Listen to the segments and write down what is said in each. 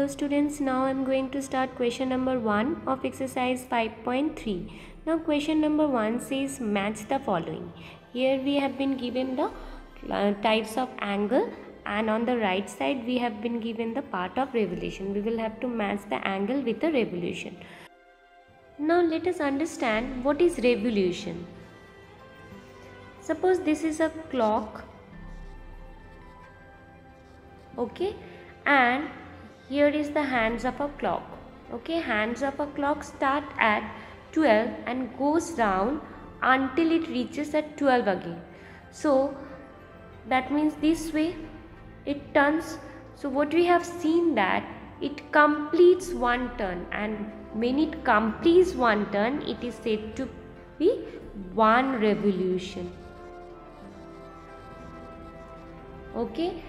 students, now I am going to start question number 1 of exercise 5.3. Now question number 1 says match the following. Here we have been given the types of angle, and on the right side we have been given the part of revolution. We will have to match the angle with the revolution. Now let us understand what is revolution. Suppose this is a clock, okay, and here is the hands of a clock. Okay, hands of a clock start at 12 and goes down until it reaches at 12 again. So that means this way it turns. So what we have seen that it completes one turn, and when it completes one turn, it is said to be one revolution. Okay,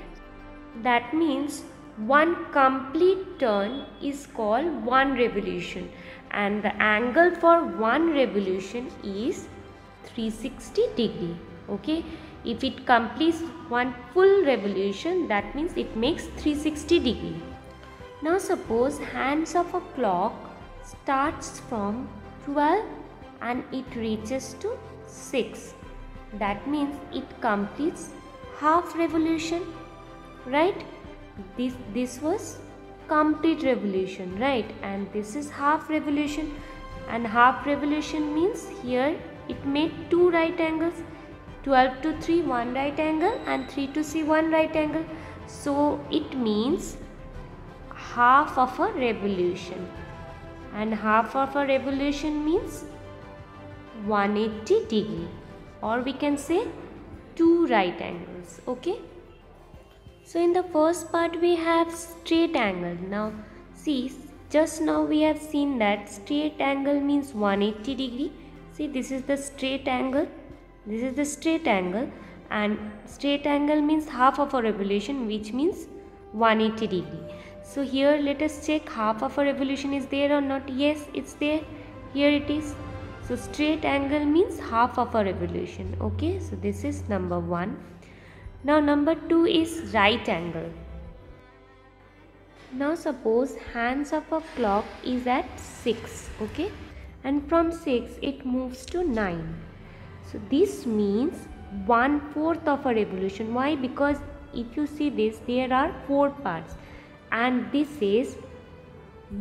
that means one complete turn is called one revolution, and the angle for one revolution is 360 degree. Okay, if it completes one full revolution, that means it makes 360 degree. Now suppose hands of a clock starts from 12 and it reaches to 6. That means it completes half revolution, right? This was complete revolution, right? And this is half revolution, and half revolution means here it made two right angles, 12 to 3 one right angle and 3 to C one right angle. So it means half of a revolution, and half of a revolution means 180 degree, or we can say two right angles. Okay, so in the first part we have straight angle. Now see, just now we have seen that straight angle means 180 degree. See, this is the straight angle, this is the straight angle, and straight angle means half of a revolution, which means 180 degree. So here let us check half of a revolution is there or not. Yes, it's there. Here it is. So straight angle means half of a revolution. Okay, so this is number 1. Now number 2 is right angle. Now suppose hands of a clock is at 6, okay, and from 6 it moves to 9. So this means 1/4 of a revolution. Why? Because if you see this, there are 4 parts, and this is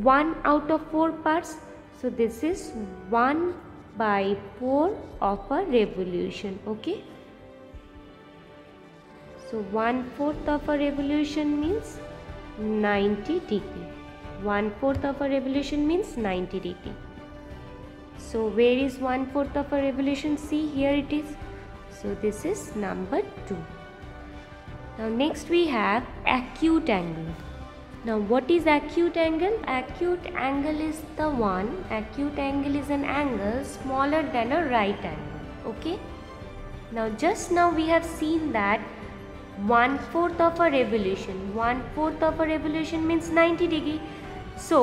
1 out of 4 parts. So this is 1/4 of a revolution. Okay, so 1/4 of a revolution means 90 degree. 1/4 of a revolution means 90 degree. So where is 1/4 of a revolution? See, here it is. So this is number 2. Now next we have acute angle. Now what is acute angle? Acute angle is an angle smaller than a right angle. Okay, now just now we have seen that 1/4 of a revolution, 1/4 of a revolution means 90 degree. So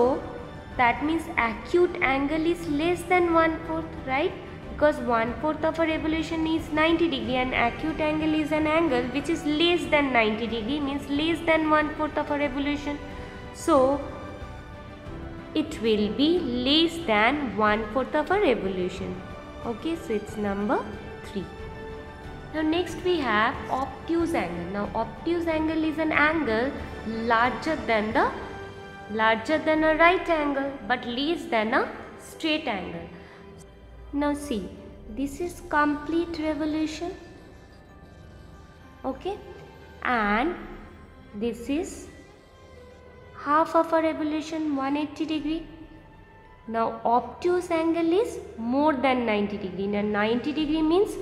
that means acute angle is less than 1/4, right? Because 1/4 of a revolution is 90 degree, and acute angle is an angle which is less than 90 degree, means less than 1/4 of a revolution. So it will be less than 1/4 of a revolution. Okay, so it's number 3. Now next we have obtuse angle. Now obtuse angle is an angle larger than a right angle but less than a straight angle. Now see, this is complete revolution, okay, and this is half of a revolution, 180 degree. Now obtuse angle is more than 90 degree. Now 90 degree means,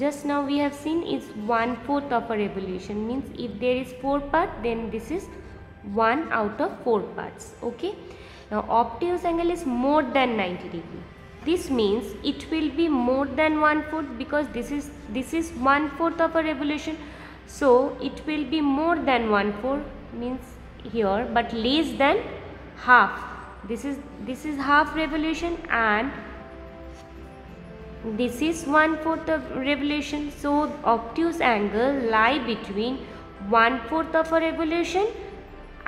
just now we have seen, is 1/4 of a revolution, means if there is 4 parts, then this is 1 out of 4 parts. Okay, now obtuse angle is more than 90 degree. This means it will be more than 1/4, because this is 1/4 of a revolution. So it will be more than 1/4 means here, but less than half. This is half revolution, and this is 1/4 of revolution. So obtuse angle lie between 1/4 of a revolution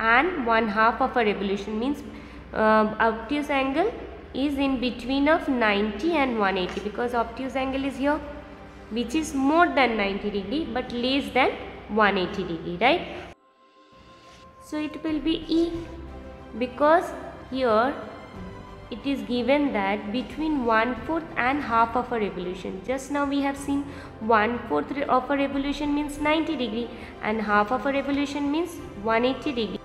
and 1/2 of a revolution, means obtuse angle is in between of 90 and 180, because obtuse angle is here, which is more than 90 degree but less than 180 degree, right? So it will be E, because here it is given that between 1/4 and half of a revolution. Just now we have seen 1/4 of a revolution means 90 degree and half of a revolution means 180 degree.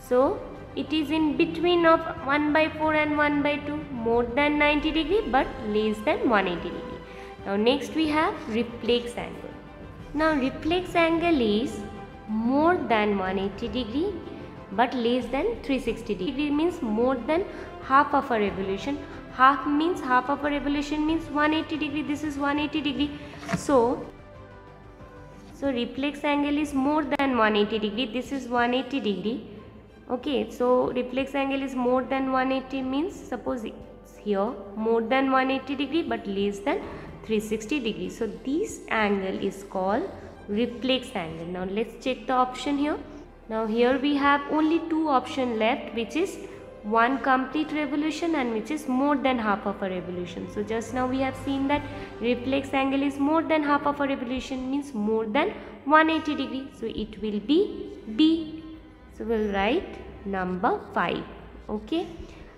So it is in between of 1/4 and 1/2, more than 90 degree but less than 180 degree. Now next we have reflex angle. Now reflex angle is more than 180 degree but less than 360 degree, means more than half of a revolution. Half means half of a revolution means 180 degree. This is 180 degree. So reflex angle is more than 180 degree. This is 180 degree. Okay, so reflex angle is more than 180 means, suppose it's here more than 180 degree but less than 360 degree. So this angle is called reflex angle. Now let's check the option here. Now here we have only two options left, which is one complete revolution and which is more than half of a revolution. So just now we have seen that reflex angle is more than half of a revolution, means more than 180 degree. So it will be B. So we'll write number 5. Okay,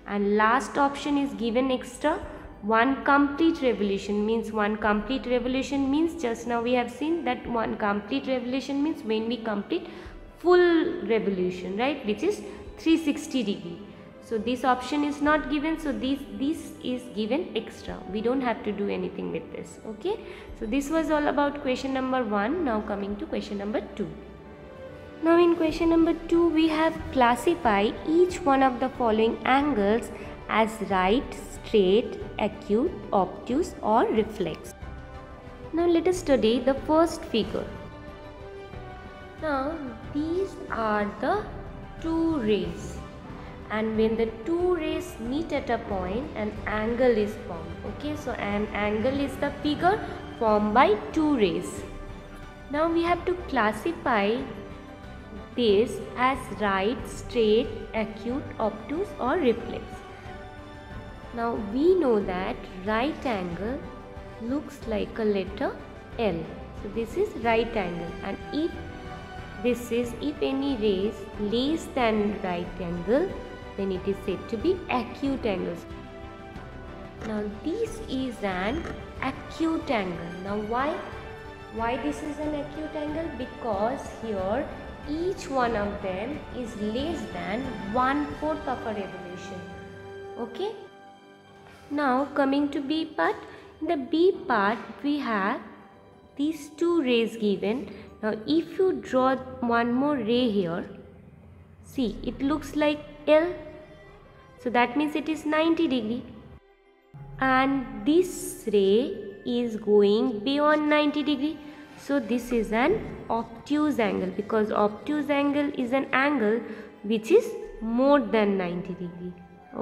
and last option is given extra, one complete revolution, means one complete revolution means, just now we have seen that one complete revolution means when we complete full revolution, right, which is 360 degree. So this option is not given, so this is given extra. We don't have to do anything with this. Okay, so this was all about question number 1. Now coming to question number 2. Now in question number 2 we have classify each one of the following angles as right, straight, acute, obtuse or reflex. Now let us study the first figure. Now these are the two rays, and when the two rays meet at a point, an angle is formed. Okay, so an angle is the figure formed by two rays. Now we have to classify this as right, straight, acute, obtuse or reflex. Now we know that right angle looks like a letter L. So this is right angle, and if any rays less than right angle, then it is said to be acute angles. Now this is an acute angle. Now why this is an acute angle? Because here each one of them is less than 1/4 of a revolution. Okay. Now coming to B part. In the B part we have these two rays given. Now if you draw one more ray here, see, it looks like L. So that means it is 90 degree. And this ray is going beyond 90 degree. So this is an obtuse angle, because obtuse angle is an angle which is more than 90 degree.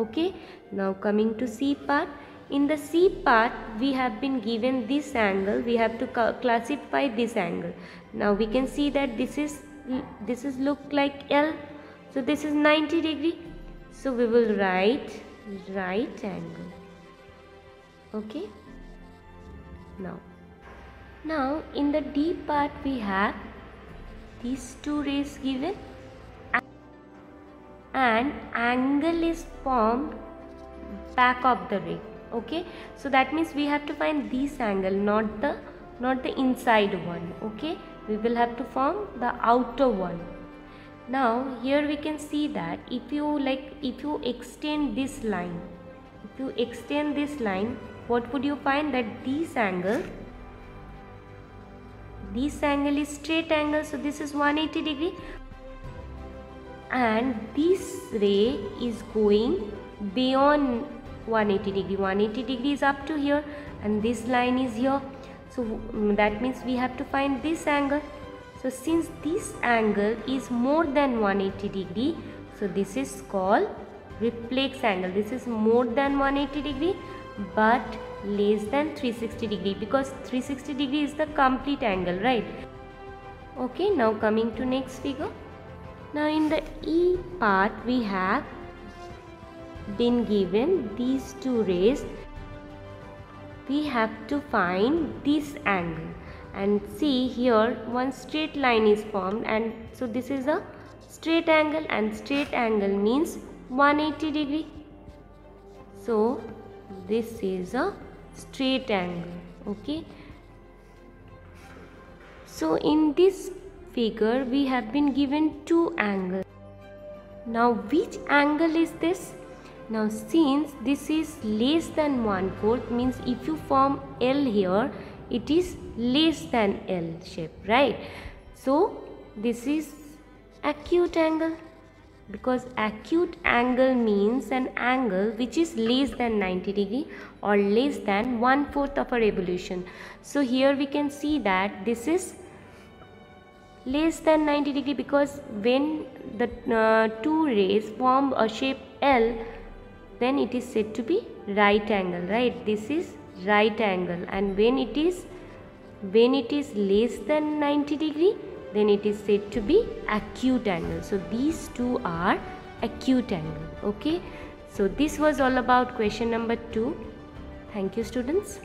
Okay. Now coming to C part. In the C part we have been given this angle. We have to classify this angle. Now we can see that this is look like L. So this is 90 degree. So we will write right angle. Okay. Now in the D part we have these two rays given, and angle is formed back of the ray. Okay, so that means we have to find this angle, not the inside one. Okay, we will have to form the outer one. Now here we can see that if you extend this line, what would you find? That this angle is straight angle, so this is 180 degree, and this ray is going beyond 180 degree. 180 degree is up to here, and this line is here. So that means we have to find this angle. So since this angle is more than 180 degree, so this is called reflex angle. This is more than 180 degree but less than 360 degree, because 360 degree is the complete angle, right? Okay, now coming to next figure. Now in the E part we have been given these two rays. We have to find this angle, and see here one straight line is formed, and so this is a straight angle, and straight angle means 180 degree. So this is a straight angle. Okay, so in this figure we have been given two angles. Now which angle is this? Now since this is less than 1/4, means if you form L here, it is less than L shape, right? So this is acute angle, because acute angle means an angle which is less than 90 degree or less than 1/4 of a revolution. So here we can see that this is less than 90 degree, because when the two rays form a shape L, then it is said to be right angle, right? This is right angle, and when it is less than 90 degree, then it is said to be acute angle. So these two are acute angle. Okay, so this was all about question number 2. Thank you, students.